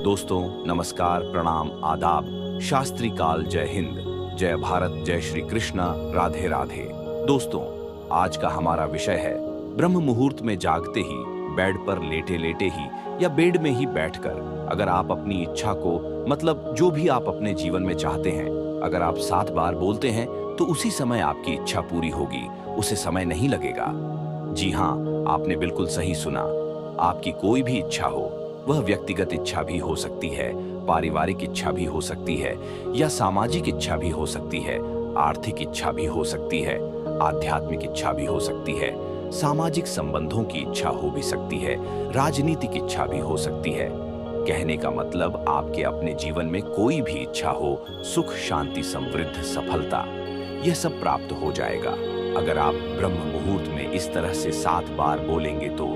दोस्तों नमस्कार, प्रणाम, आदाब, शास्त्री काल, जय हिंद, जय भारत, जय श्री कृष्णा, राधे राधे। दोस्तों, आज का हमारा विषय है ब्रह्म मुहूर्त में जागते ही, बेड पर लेटे लेटे ही या बेड में ही बैठकर अगर आप अपनी इच्छा को मतलब जो भी आप अपने जीवन में चाहते हैं, अगर आप 7 बार बोलते हैं तो उसी समय आपकी इच्छा पूरी होगी, उसे समय नहीं लगेगा। जी हाँ, आपने बिल्कुल सही सुना। आपकी कोई भी इच्छा हो, वह व्यक्तिगत इच्छा भी हो सकती है, पारिवारिक इच्छा भी हो सकती है या सामाजिक इच्छा भी हो सकती है, आर्थिक इच्छा भी हो सकती है, आध्यात्मिक इच्छा भी हो सकती है, सामाजिक संबंधों की इच्छा हो भी सकती है, राजनीतिक इच्छा भी हो सकती है। कहने का मतलब आपके अपने जीवन में कोई भी इच्छा हो, सुख, शांति, समृद्ध, सफलता, यह सब प्राप्त हो जाएगा अगर आप ब्रह्म मुहूर्त में इस तरह से 7 बार बोलेंगे तो।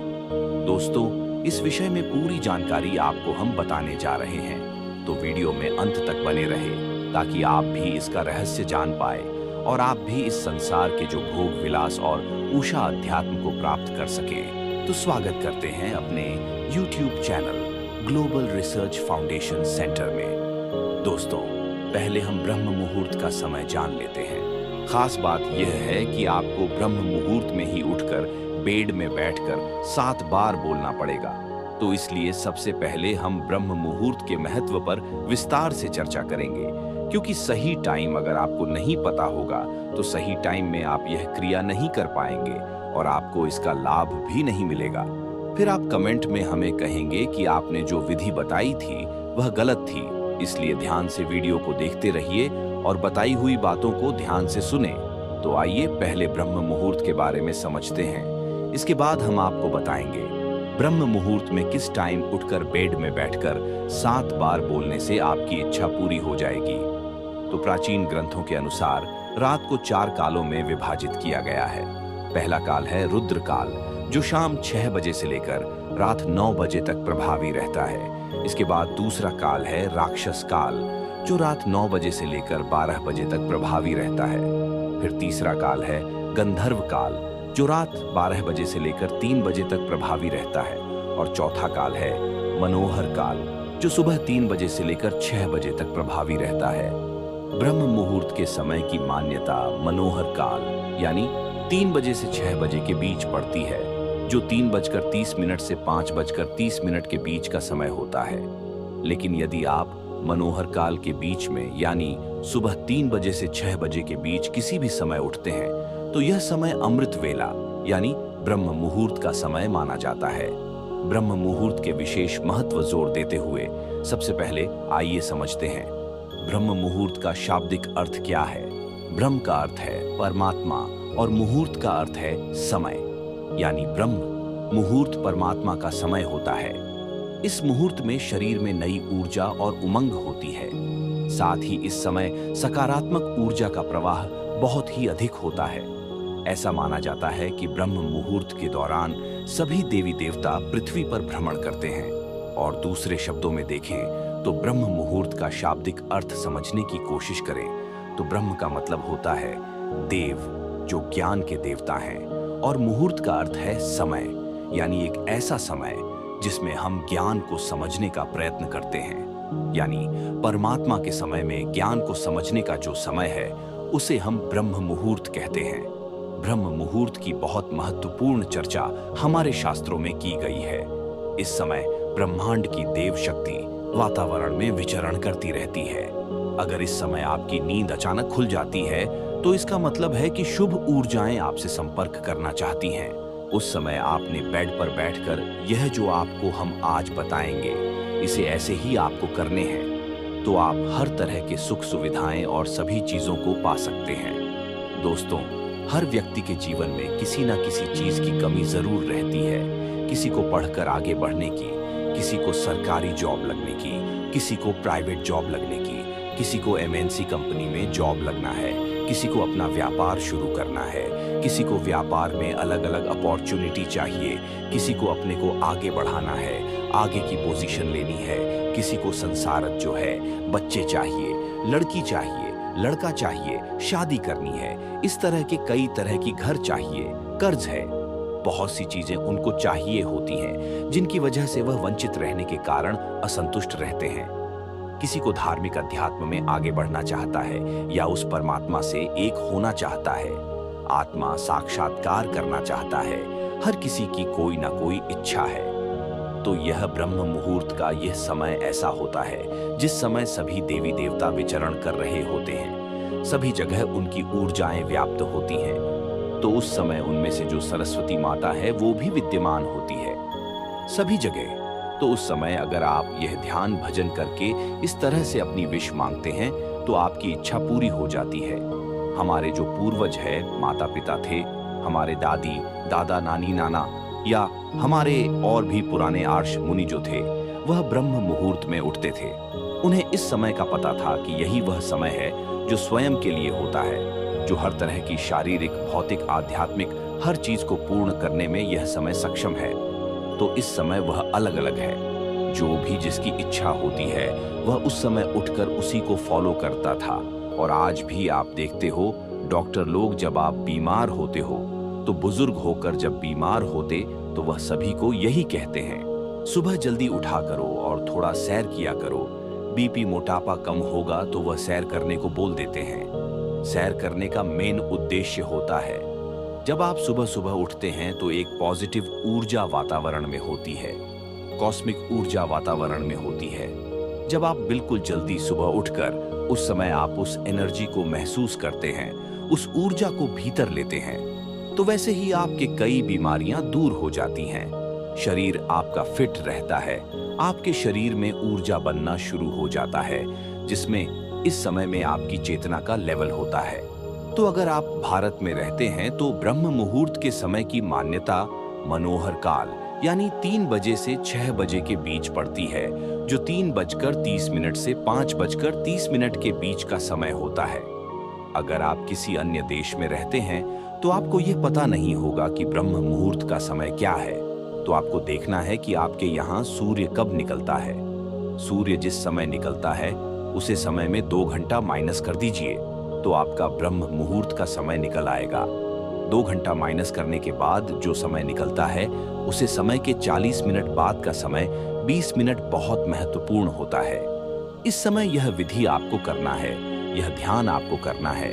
दोस्तों, इस विषय में पूरी जानकारी आपको हम बताने जा रहे हैं, तो वीडियो में अंत तक बने रहे ताकि आप भी इसका रहस्य जान पाए और आप भी इस संसार के जो भोग विलास और ऊषा अध्यात्म को प्राप्त कर सके। तो स्वागत करते हैं अपने YouTube channel global research foundation centre में। दोस्तों, पहले हम ब्रह्म मुहूर्त का समय जान लेते हैं। खास बात यह है कि आपको ब्रह्म मुहूर्त में ही उठकर बेड में बैठकर 7 बार बोलना पड़ेगा। तो इसलिए सबसे पहले हम ब्रह्म मुहूर्त के महत्व पर विस्तार से चर्चा करेंगे, क्योंकि सही टाइम अगर आपको नहीं पता होगा तो सही टाइम में आप यह क्रिया नहीं कर पाएंगे और आपको इसका लाभ भी नहीं मिलेगा। फिर आप कमेंट में हमें कहेंगे कि आपने जो विधि बताई थी वह गलत थी। इसलिए ध्यान से वीडियो को देखते रहिए और बताई हुई बातों को ध्यान से सुने। तो आइए पहले ब्रह्म मुहूर्त के बारे में समझते हैं। इसके बाद हम आपको बताएंगे ब्रह्म मुहूर्त में किस टाइम उठकर बेड में बैठकर 7 बार बोलने से आपकी इच्छा पूरी हो जाएगी। तो प्राचीन ग्रंथों के अनुसार रात को 4 कालों में विभाजित किया गया है। पहला काल है रुद्र काल, जो शाम 6 बजे से लेकर रात 9 बजे तक प्रभावी रहता है। इसके बाद दूसरा काल है राक्षस काल, जो रात 9 बजे से लेकर 12 बजे तक प्रभावी रहता है। फिर तीसरा काल है गंधर्व काल, जो रात 12 बजे से लेकर 3 बजे तक प्रभावी रहता है। और चौथा काल है मनोहर काल, जो सुबह 3 बजे से लेकर 6 बजे तक प्रभावी रहता है। ब्रह्म मुहूर्त के समय की मान्यता मनोहर काल यानी 3 बजे से 6 बजे के बीच पड़ती है, जो 3:30 से 5:30 के बीच का समय होता है। लेकिन यदि आप मनोहर काल के बीच में यानी सुबह 3 बजे से 6 बजे के बीच किसी भी समय उठते हैं तो यह समय अमृत वेला यानी ब्रह्म मुहूर्त का समय माना जाता है। ब्रह्म मुहूर्त के विशेष महत्व जोर देते हुए सबसे पहले आइए समझते हैं ब्रह्म मुहूर्त का शाब्दिक अर्थ क्या है। ब्रह्म का अर्थ है परमात्मा और मुहूर्त का अर्थ है समय, यानी ब्रह्म मुहूर्त परमात्मा का समय होता है। इस मुहूर्त में शरीर में नई ऊर्जा और उमंग होती है। साथ ही इस समय सकारात्मक ऊर्जा का प्रवाह बहुत ही अधिक होता है। ऐसा माना जाता है कि ब्रह्म मुहूर्त के दौरान सभी देवी देवता पृथ्वी पर भ्रमण करते हैं। और दूसरे शब्दों में देखें तो ब्रह्म मुहूर्त का शाब्दिक अर्थ समझने की कोशिश करें तो ब्रह्म का मतलब होता है देव, जो ज्ञान के देवता हैं, और मुहूर्त का अर्थ है समय, यानी एक ऐसा समय जिसमें हम ज्ञान को समझने का प्रयत्न करते हैं। यानी परमात्मा के समय में ज्ञान को समझने का जो समय है उसे हम ब्रह्म मुहूर्त कहते हैं। ब्रह्म मुहूर्त की बहुत महत्वपूर्ण चर्चा हमारे शास्त्रों में की गई है। इस समय ब्रह्मांड की देव शक्ति वातावरण में विचरण करती रहती है। अगर इस समय आपकी नींद अचानक खुल जाती है तो इसका मतलब है कि शुभ ऊर्जाएं आपसे संपर्क करना चाहती हैं। उस समय आपने बेड पर बैठकर यह जो आपको हम आज बताएंगे, इसे ऐसे ही आपको करने हैं, तो आप हर तरह के सुख सुविधाएं और सभी चीजों को पा सकते हैं। दोस्तों, हर व्यक्ति के जीवन में किसी न किसी चीज की कमी जरूर रहती है। किसी को पढ़कर आगे बढ़ने की, किसी को सरकारी जॉब लगने की, किसी को प्राइवेट जॉब लगने की, किसी को MNC कंपनी में जॉब लगना है, किसी को अपना व्यापार शुरू करना है, किसी को व्यापार में अलग अलग अपॉर्चुनिटी चाहिए, किसी को अपने को आगे बढ़ाना है, आगे की पोजीशन लेनी है, किसी को संसारत जो है, बच्चे चाहिए, लड़की चाहिए, लड़का चाहिए, शादी करनी है, इस तरह के कई तरह की घर चाहिए, कर्ज है। बहुत सी चीजें उनको चाहिए होती हैं, जिनकी वजह से वह वंचित रहने के कारण असंतुष्ट रहते हैं। किसी को धार्मिक अध्यात्म में आगे बढ़ना चाहता है या उस परमात्मा से एक होना चाहता है। आत्मा साक्षात्कार करना चाहता है। हर किसी की कोई ना कोई इच्छा है। तो यह ब्रह्म मुहूर्त का यह समय ऐसा होता है जिस समय सभी देवी देवता विचरण कर रहे होते हैं। सभी जगह उनकी ऊर्जाएं व्याप्त होती हैं। तो उस समय उनमें से जो सरस्वती माता है वो भी विद्यमान होती है सभी जगह। तो उस समय अगर आप यह ध्यान भजन करके इस तरह से अपनी विश मांगते हैं तो आपकी इच्छा पूरी हो जाती है। हमारे जो पूर्वज है, माता पिता थे, हमारे दादी दादा नानी नाना या हमारे और भी पुराने आर्ष मुनि जो थे, वह ब्रह्म मुहूर्त में उठते थे। उन्हें इस समय का पता था कि यही वह समय है जो स्वयं के लिए होता है, जो हर तरह की शारीरिक भौतिक आध्यात्मिक हर चीज को पूर्ण करने में यह समय सक्षम है। तो इस समय वह अलग अलग है। जो भी जिसकी इच्छा होती है वह उस समय उठकर उसी को फॉलो करता था। और आज भी आप देखते हो, डॉक्टर लोग जब आप बीमार होते हो तो बुजुर्ग होकर जब बीमार होते तो वह सभी को यही कहते हैं, सुबह जल्दी उठा करो और थोड़ा सैर किया करो। बीपी मोटापा कम होगा तो वह सैर करने को बोल देते हैं। सैर करने का मेन उद्देश्य होता है, जब आप सुबह सुबह उठते हैं तो एक पॉजिटिव ऊर्जा वातावरण में होती है, कॉस्मिक ऊर्जा वातावरण में होती है। जब आप बिल्कुल जल्दी सुबह उठकर उस समय आप उस एनर्जी को महसूस करते हैं, उस ऊर्जा को भीतर लेते हैं, तो वैसे ही आपके कई बीमारियां दूर हो जाती हैं। शरीर आपका फिट रहता है, आपके शरीर में ऊर्जा बनना शुरू हो जाता है, जिसमें इस समय में आपकी चेतना का लेवल होता है। तो अगर आप भारत में रहते हैं तो ब्रह्म मुहूर्त के समय की मान्यता मनोहर काल यानी 3 बजे से 6 बजे के बीच पड़ती है, जो 3:30 से 5:30 के बीच का समय होता है। अगर आप किसी अन्य देश में रहते हैं तो आपको यह पता नहीं होगा कि ब्रह्म मुहूर्त का समय क्या है। तो आपको देखना है कि आपके यहाँ सूर्य कब निकलता है। सूर्य जिस समय निकलता है उसे समय में 2 घंटा माइनस कर दीजिए तो आपका ब्रह्म मुहूर्त का समय निकल आएगा। 2 घंटा माइनस करने के बाद जो समय निकलता है उसे समय के 40 मिनट बाद का समय 20 मिनट बहुत महत्वपूर्ण होता है। इस समय यह विधि आपको करना है, यह ध्यान आपको करना है।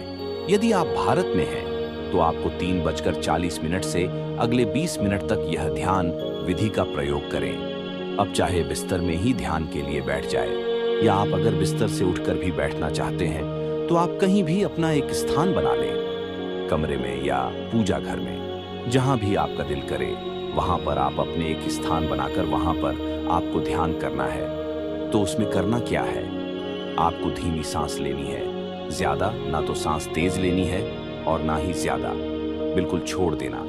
यदि आप भारत में हैं तो आपको 3:40 से अगले 20 मिनट तक यह ध्यान विधि का प्रयोग करें। अब चाहे बिस्तर में ही ध्यान के लिए बैठ जाए या आप अगर बिस्तर से उठकर भी बैठना चाहते हैं तो आप कहीं भी अपना एक स्थान बना लें, कमरे में या पूजा घर में, जहां भी आपका दिल करे वहां पर आप अपने एक स्थान बनाकर वहां पर आपको ध्यान करना है। तो उसमें करना क्या है, आपको धीमी सांस लेनी है। ज्यादा ना तो सांस तेज लेनी है और ना ही ज्यादा, बिल्कुल छोड़ देना।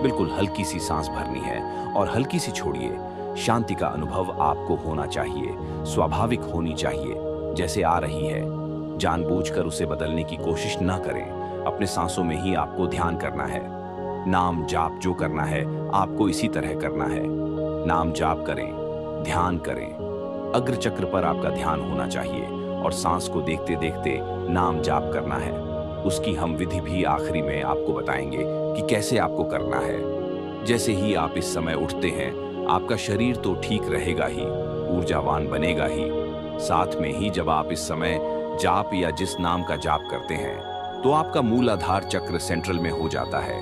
बिल्कुल हल्की सी सांस भरनी है और हल्की सी छोड़िए। शांति का अनुभव आपको होना चाहिए, स्वाभाविक होनी चाहिए, जैसे आ रही है। जानबूझकर उसे बदलने की कोशिश ना करें। अपने सांसों में ही आपको ध्यान करना है। नाम जाप जो करना है आपको इसी तरह करना है। नाम जाप करें, ध्यान करें। अग्र चक्र पर आपका ध्यान होना चाहिए और सांस को देखते देखते नाम जाप करना है। उसकी हम विधि भी आखिरी में आपको बताएंगे कि कैसे आपको करना है। जैसे ही आप इस समय उठते हैं आपका शरीर तो ठीक रहेगा ही, ऊर्जावान बनेगा ही। साथ में ही जब आप इस समय जाप या जिस नाम का जाप करते हैं तो आपका मूलाधार चक्र सेंट्रल में हो जाता है।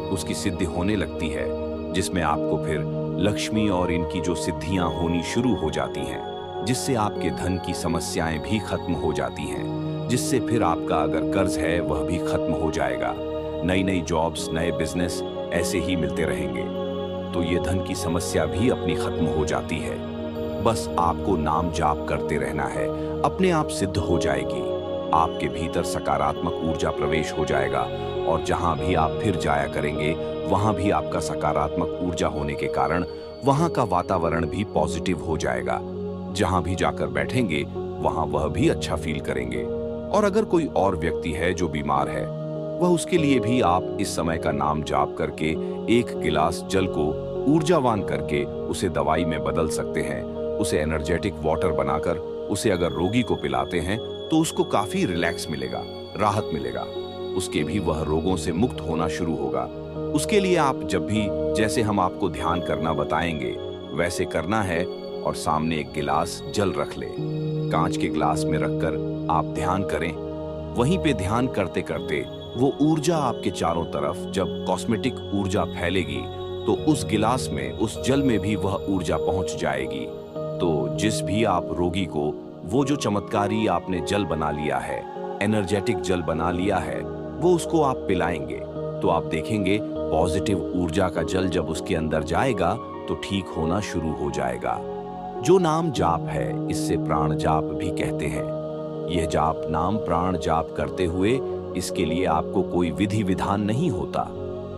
उसकी सिद्धि होने लगती है, जिसमें आपको फिर लक्ष्मी और इनकी जो सिद्धियां होनी शुरू हो जाती हैं, जिससे आपके धन की समस्याएं भी खत्म हो जाती हैं, जिससे फिर आपका अगर कर्ज है वह भी खत्म हो जाएगा। नई नई जॉब्स, नए बिजनेस ऐसे ही मिलते रहेंगे। तो ये धन की समस्या भी अपनी खत्म हो जाती है। बस आपको नाम जाप करते रहना है, अपने आप सिद्ध हो जाएगी। आपके भीतर सकारात्मक ऊर्जा प्रवेश हो जाएगा और जहां भी आप फिर जाया करेंगे वहां भी आपका सकारात्मक ऊर्जा होने के कारण वहां का वातावरण भी पॉजिटिव हो जाएगा। जहां भी जाकर बैठेंगे वहां वह भी अच्छा फील करेंगे। और अगर कोई और व्यक्ति है जो बीमार है, वह उसके लिए भी आप इस समय का नाम जाप करके 1 गिलास जल को ऊर्जावान करके उसे दवाई में बदल सकते हैं। उसे एनर्जेटिक वाटर बनाकर उसे अगर रोगी को पिलाते हैं तो उसको काफी रिलैक्स मिलेगा, राहत मिलेगा। उसके भी वह रोगों से मुक्त होना शुरू होगा। उसके लिए आप जब भी जैसे हम आपको ध्यान करना बताएंगे वैसे करना है और सामने एक गिलास जल रख ले। कांच के गिलास में रखकर आप ध्यान करें। वहीं पे ध्यान करते करते वो ऊर्जा आपके चारों तरफ जब कॉस्मेटिक ऊर्जा फैलेगी तो उस गिलास में, उस जल में भी वह ऊर्जा पहुंच जाएगी। तो जिस भी आप रोगी को वो जो चमत्कारी आपने जल बना लिया है, एनर्जेटिक जल बना लिया है, वो उसको आप पिलाएंगे तो आप देखेंगे पॉजिटिव ऊर्जा का जल जब उसके अंदर जाएगा तो ठीक होना शुरू हो जाएगा। जो नाम जाप है, इससे प्राण जाप भी कहते हैं। यह जाप नाम प्राण जाप करते हुए इसके लिए आपको कोई विधि विधान नहीं होता।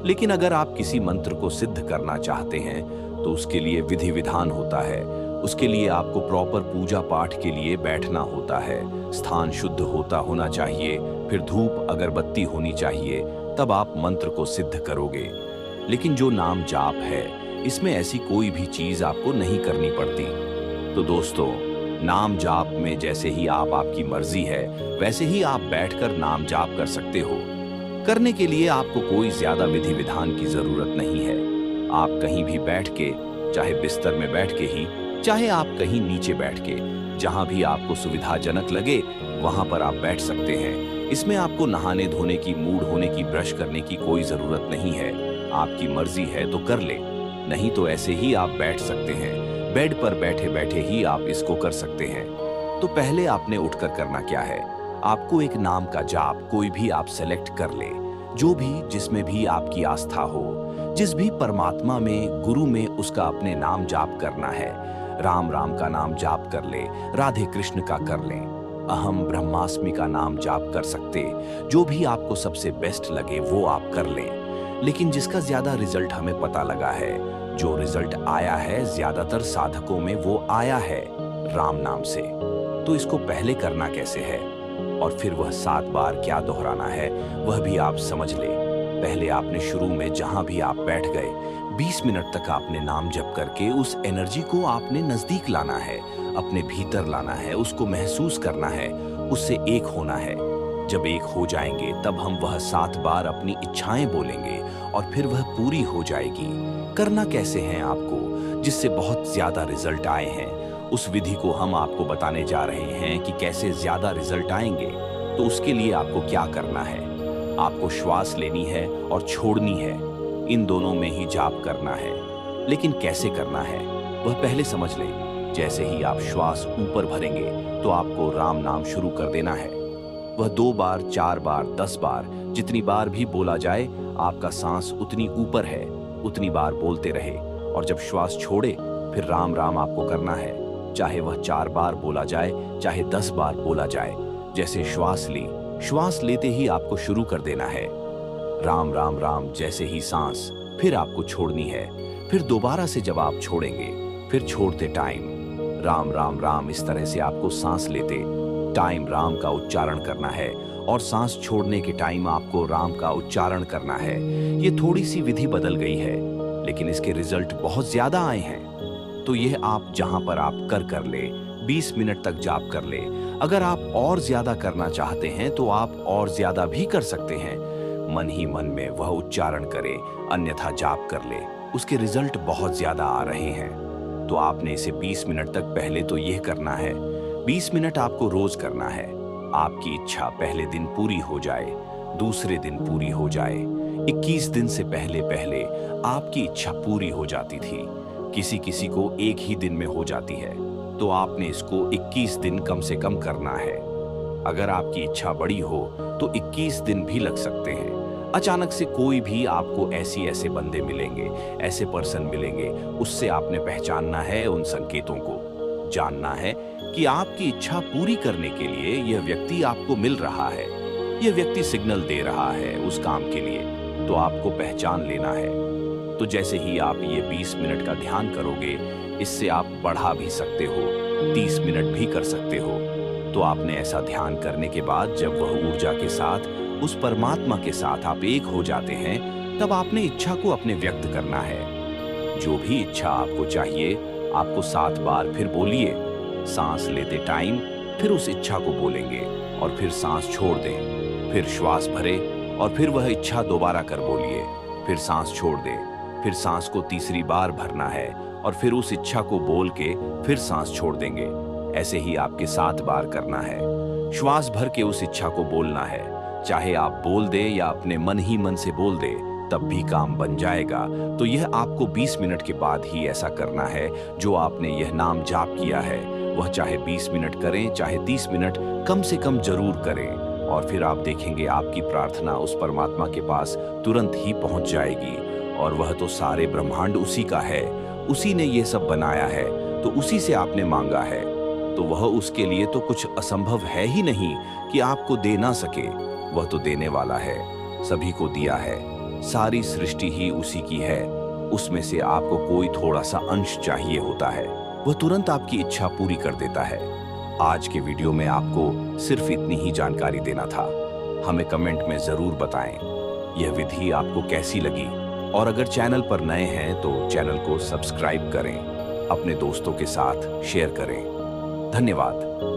लेकिन अगर आप किसी मंत्र को सिद्ध करना चाहते हैं तो उसके लिए विधि विधान होता है। उसके लिए आपको प्रॉपर पूजा पाठ के लिए बैठना होता है, स्थान शुद्ध होना चाहिए, फिर धूप अगरबत्ती होनी चाहिए, तब आप मंत्र को सिद्ध करोगे। लेकिन जो नाम जाप है इसमें ऐसी कोई भी चीज आपको नहीं करनी पड़ती। तो दोस्तों, नाम जाप में जैसे ही आपकी मर्जी है वैसे ही आप बैठकर नाम जाप कर सकते हो। करने के लिए आपको कोई ज्यादा विधि विधान की जरूरत नहीं है। आप कहीं भी बैठ के, चाहे बिस्तर में बैठ के ही, चाहे आप कहीं नीचे बैठ के, जहां भी आपको सुविधाजनक लगे वहां पर आप बैठ सकते हैं। इसमें आपको नहाने धोने की, मूड होने की, ब्रश करने की कोई जरूरत नहीं है। आपकी मर्जी है तो कर ले, नहीं तो ऐसे ही आप बैठ सकते हैं। बेड पर बैठे बैठे ही आप इसको कर सकते हैं। तो पहले आपने उठकर करना क्या है, आपको एक नाम का जाप कोई भी आप सेलेक्ट कर ले, जो भी जिसमें भी आपकी आस्था हो, जिस भी परमात्मा में, गुरु में उसका अपने नाम जाप करना है। राम राम का नाम जाप कर ले, राधे कृष्ण का कर लें, अहम ब्रह्मास्मि का नाम जाप कर सकते, जो भी आपको सबसे बेस्ट लगे वो आप कर लें। लेकिन जिसका ज्यादा रिजल्ट हमें पता लगा है, जो रिजल्ट आया है ज्यादातर साधकों में, वो आया है राम नाम से। तो इसको पहले करना कैसे है और फिर वह 7 बार क्या दोहराना है वह भी आप समझ ले। पहले आपने शुरू में जहां भी आप बैठ गए 20 मिनट तक आपने नाम जप करके उस एनर्जी को आपने नजदीक लाना है, अपने भीतर लाना है, उसको महसूस करना है, उससे एक होना है। जब एक हो जाएंगे तब हम वह 7 बार अपनी इच्छाएं बोलेंगे और फिर वह पूरी हो जाएगी। करना कैसे है आपको, जिससे बहुत ज्यादा रिजल्ट आए हैं, उस विधि को हम आपको बताने जा रहे हैं कि कैसे ज्यादा रिजल्ट आएंगे। तो उसके लिए आपको क्या करना है, आपको श्वास लेनी है और छोड़नी है, इन दोनों में ही जाप करना है। लेकिन कैसे करना है वह पहले समझ लें। जैसे ही आप श्वास ऊपर भरेंगे तो आपको राम नाम शुरू कर देना है। वह 2 बार, 4 बार, 10 बार, जितनी बार भी बोला जाए, आपका सांस उतनी ऊपर है उतनी बार बोलते रहे। और जब श्वास छोड़े फिर राम राम आपको करना है, चाहे वह 4 बार बोला जाए, चाहे 10 बार बोला जाए। जैसे श्वास ली, श्वास लेते ही आपको शुरू कर देना है राम राम राम, जैसे ही सांस, फिर आपको छोड़नी है। फिर दोबारा से जब आप छोड़ेंगे, फिर छोड़ते टाइम राम राम राम, इस तरह से आपको सांस लेते टाइम राम का उच्चारण करना है और सांस छोड़ने के टाइम आपको राम का उच्चारण करना है। ये थोड़ी सी विधि बदल गई है लेकिन इसके रिजल्ट बहुत ज्यादा आए हैं। तो यह आप जहां पर आप कर ले, 20 मिनट तक जाप कर ले। अगर आप और ज्यादा करना चाहते हैं तो आप और ज्यादा भी कर सकते हैं। मन ही मन में वह उच्चारण करे, अन्यथा जाप कर ले, उसके रिजल्ट बहुत ज्यादा आ रहे हैं। तो आपने इसे 20 मिनट तक पहले तो यह करना है, 20 मिनट आपको रोज करना है। आपकी इच्छा पहले दिन पूरी हो जाए, दूसरे दिन पूरी हो जाए। 21 दिन से पहले पहले आपकी इच्छा पूरी हो जाती थी, किसी किसी को एक ही दिन में हो जाती है। तो आपने इसको 21 दिन कम से कम करना है। अगर आपकी इच्छा बड़ी हो तो 21 दिन भी लग सकते हैं। अचानक से कोई भी आपको ऐसे बंदे मिलेंगे, ऐसे पर्सन मिलेंगे, उससे आपने पहचानना है, उन संकेतों को जानना है कि आपकी इच्छा पूरी करने के लिए यह व्यक्ति आपको मिल रहा है, यह व्यक्ति सिग्नल दे रहा है उस काम के लिए, तो आपको पहचान लेना है। तो जैसे ही आप ये 20 मिनट का ध्यान करोगे, इससे आप बढ़ा भी सकते हो, 30 मिनट भी कर सकते हो। तो आपने ऐसा ध्यान करने के बाद जब वह ऊर्जा के साथ, उस परमात्मा के साथ आप एक हो जाते हैं, तब आपने इच्छा को अपने व्यक्त करना है। जो भी इच्छा आपको चाहिए, आपको 7 बार फिर बोलिए। सांस लेते टाइम फिर उस इच्छा को बोलेंगे और फिर सांस छोड़ दें, फिर श्वास भरे और फिर वह इच्छा दोबारा कर बोलिए। फिर सांस छोड़ दे, फिर सांस को तीसरी बार भरना है और फिर उस इच्छा को बोल के फिर सांस छोड़ देंगे। ऐसे ही आपके 7 बार करना है। श्वास भर के उस इच्छा को बोलना है, चाहे आप बोल दे या अपने मन ही मन से बोल दे, तब भी काम बन जाएगा। तो यह आपको 20 मिनट के बाद ही ऐसा करना है जो आपने यह नाम जाप किया है। वह चाहे 20 मिनट करें, चाहे 30 मिनट, कम से कम जरूर करें और फिर आप देखेंगे आपकी प्रार्थना उस परमात्मा के पास तुरंत ही पहुंच जाएगी। और वह तो सारे ब्रह्मांड उसी का है, उसी ने ये सब बनाया है, तो उसी से आपने मांगा है, तो वह उसके लिए तो कुछ असंभव है ही नहीं कि आपको दे ना सके। वह तो देने वाला है, सभी को दिया है, सारी सृष्टि ही उसी की है। उसमें से आपको कोई थोड़ा सा अंश चाहिए होता है, वह तुरंत आपकी इच्छा पूरी कर देता है। आज के वीडियो में आपको सिर्फ इतनी ही जानकारी देना था। हमें कमेंट में जरूर बताएं यह विधि आपको कैसी लगी, और अगर चैनल पर नए हैं तो चैनल को सब्सक्राइब करें, अपने दोस्तों के साथ शेयर करें। धन्यवाद।